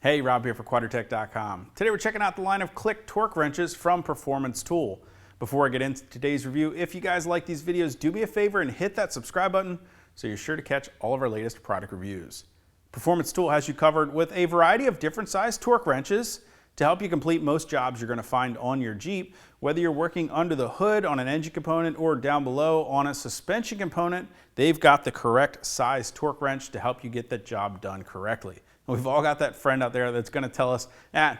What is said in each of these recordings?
Hey, Rob here for Quadratec.com. Today we're checking out the line of click torque wrenches from Performance Tool. Before I get into today's review, if you guys like these videos, do me a favor and hit that subscribe button so you're sure to catch all of our latest product reviews. Performance Tool has you covered with a variety of different size torque wrenches to help you complete most jobs you're going to find on your Jeep, whether you're working under the hood on an engine component or down below on a suspension component. They've got the correct size torque wrench to help you get that job done correctly. We've all got that friend out there that's going to tell us,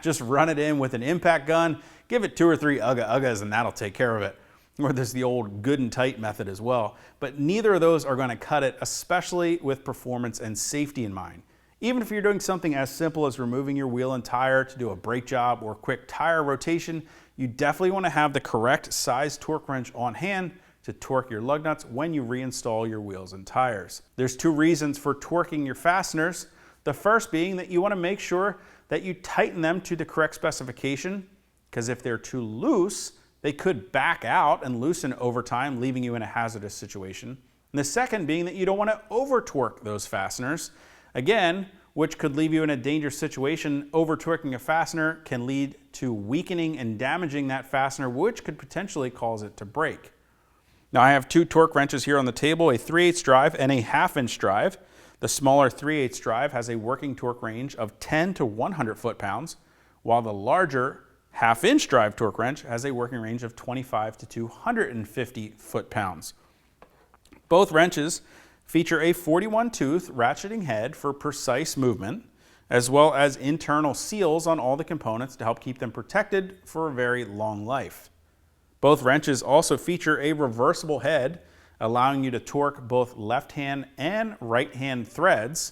just run it in with an impact gun, give it 2 or 3 uggas and that'll take care of it. Or there's the old good and tight method as well. But neither of those are going to cut it, especially with performance and safety in mind. Even if you're doing something as simple as removing your wheel and tire to do a brake job or quick tire rotation, you definitely want to have the correct size torque wrench on hand to torque your lug nuts when you reinstall your wheels and tires. There's 2 reasons for torquing your fasteners. The first being that you want to make sure that you tighten them to the correct specification, because if they're too loose, they could back out and loosen over time, leaving you in a hazardous situation. And the second being that you don't want to over torque those fasteners, again, which could leave you in a dangerous situation. Over torquing a fastener can lead to weakening and damaging that fastener, which could potentially cause it to break. Now I have 2 torque wrenches here on the table, a 3/8 drive and a 1/2 inch drive. The smaller 3/8 drive has a working torque range of 10 to 100 foot-pounds, while the larger 1/2 inch drive torque wrench has a working range of 25 to 250 foot-pounds. Both wrenches feature a 41-tooth ratcheting head for precise movement, as well as internal seals on all the components to help keep them protected for a very long life. Both wrenches also feature a reversible head, allowing you to torque both left-hand and right-hand threads.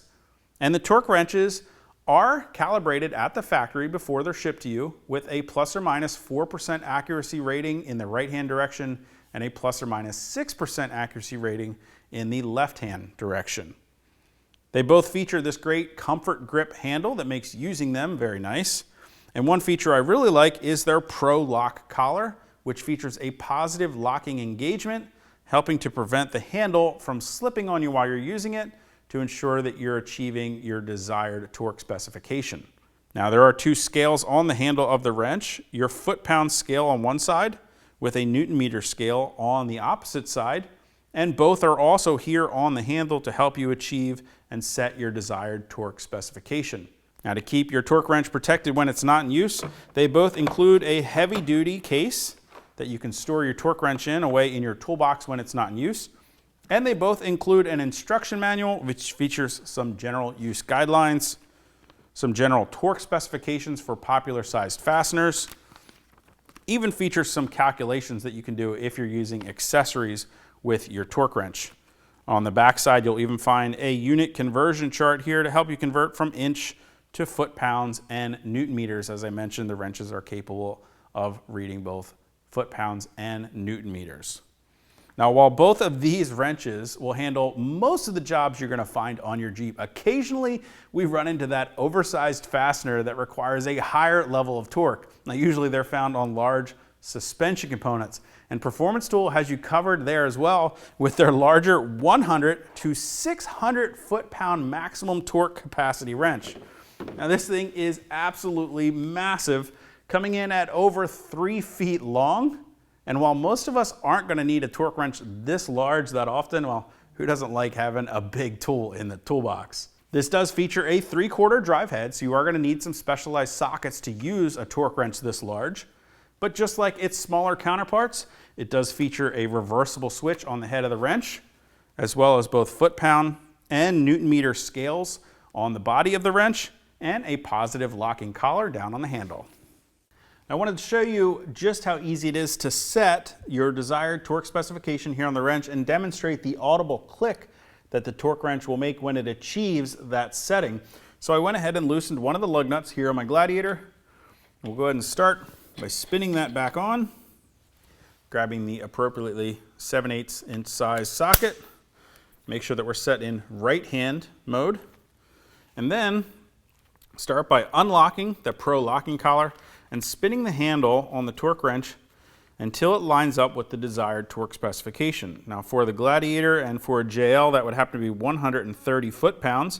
And the torque wrenches are calibrated at the factory before they're shipped to you with a plus or minus 4% accuracy rating in the right-hand direction and a plus or minus 6% accuracy rating in the left-hand direction. They both feature this great comfort grip handle that makes using them very nice. And one feature I really like is their Pro Lock collar, which features a positive locking engagement, helping to prevent the handle from slipping on you while you're using it to ensure that you're achieving your desired torque specification. Now there are 2 scales on the handle of the wrench, your foot-pound scale on one side with a Newton-meter scale on the opposite side, and both are also here on the handle to help you achieve and set your desired torque specification. Now to keep your torque wrench protected when it's not in use, they both include a heavy-duty case that you can store your torque wrench in away in your toolbox when it's not in use. And they both include an instruction manual which features some general use guidelines, some general torque specifications for popular sized fasteners, even features some calculations that you can do if you're using accessories with your torque wrench. On the back side, you'll even find a unit conversion chart here to help you convert from inch to foot-pounds and Newton meters. As I mentioned, the wrenches are capable of reading both foot-pounds and Newton meters. Now, while both of these wrenches will handle most of the jobs you're going to find on your Jeep, occasionally we run into that oversized fastener that requires a higher level of torque. Now, usually they're found on large suspension components, and Performance Tool has you covered there as well with their larger 100 to 600 foot-pound maximum torque capacity wrench. Now, this thing is absolutely massive, coming in at over 3 feet long. And while most of us aren't going to need a torque wrench this large that often, well, who doesn't like having a big tool in the toolbox? This does feature a 3/4 drive head, so you are going to need some specialized sockets to use a torque wrench this large. But just like its smaller counterparts, it does feature a reversible switch on the head of the wrench, as well as both foot-pound and Newton-meter scales on the body of the wrench, and a positive locking collar down on the handle. I wanted to show you just how easy it is to set your desired torque specification here on the wrench and demonstrate the audible click that the torque wrench will make when it achieves that setting. So I went ahead and loosened one of the lug nuts here on my Gladiator. We'll go ahead and start by spinning that back on, grabbing the appropriately 7/8 inch size socket. Make sure that we're set in right hand mode, and then start by unlocking the Pro locking collar and spinning the handle on the torque wrench until it lines up with the desired torque specification. Now for the Gladiator and for a JL, that would have to be 130 foot-pounds.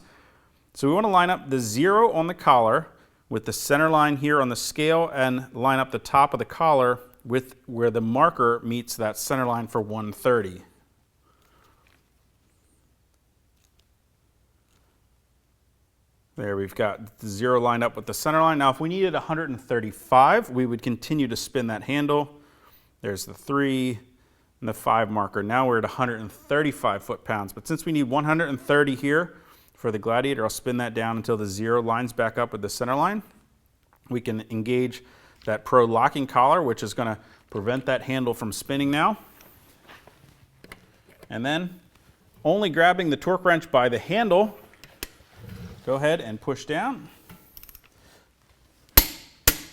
So we want to line up the 0 on the collar with the center line here on the scale and line up the top of the collar with where the marker meets that center line for 130. There, we've got the 0 lined up with the center line. Now if we needed 135, we would continue to spin that handle. There's the 3 and the 5 marker. Now we're at 135 foot-pounds. But since we need 130 here for the Gladiator, I'll spin that down until the 0 lines back up with the center line. We can engage that Pro locking collar, which is going to prevent that handle from spinning now. And then, only grabbing the torque wrench by the handle, go ahead and push down.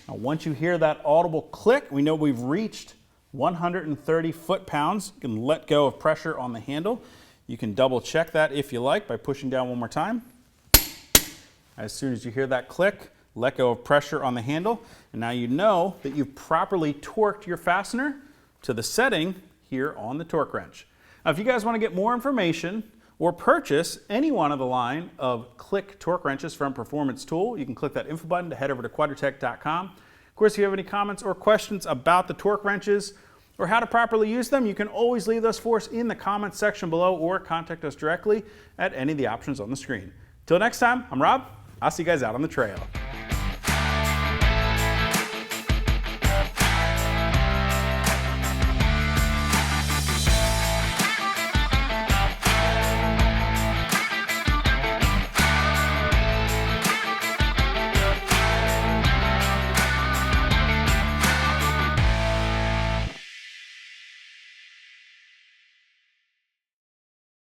Now once you hear that audible click, we know we've reached 130 foot-pounds. You can let go of pressure on the handle. You can double check that if you like by pushing down one more time. As soon as you hear that click, let go of pressure on the handle, and now you know that you've properly torqued your fastener to the setting here on the torque wrench. Now if you guys want to get more information or purchase any one of the line of click torque wrenches from Performance Tool, you can click that info button to head over to Quadratec.com. Of course, if you have any comments or questions about the torque wrenches or how to properly use them, you can always leave those for us in the comments section below or contact us directly at any of the options on the screen. Till next time, I'm Rob. I'll see you guys out on the trail.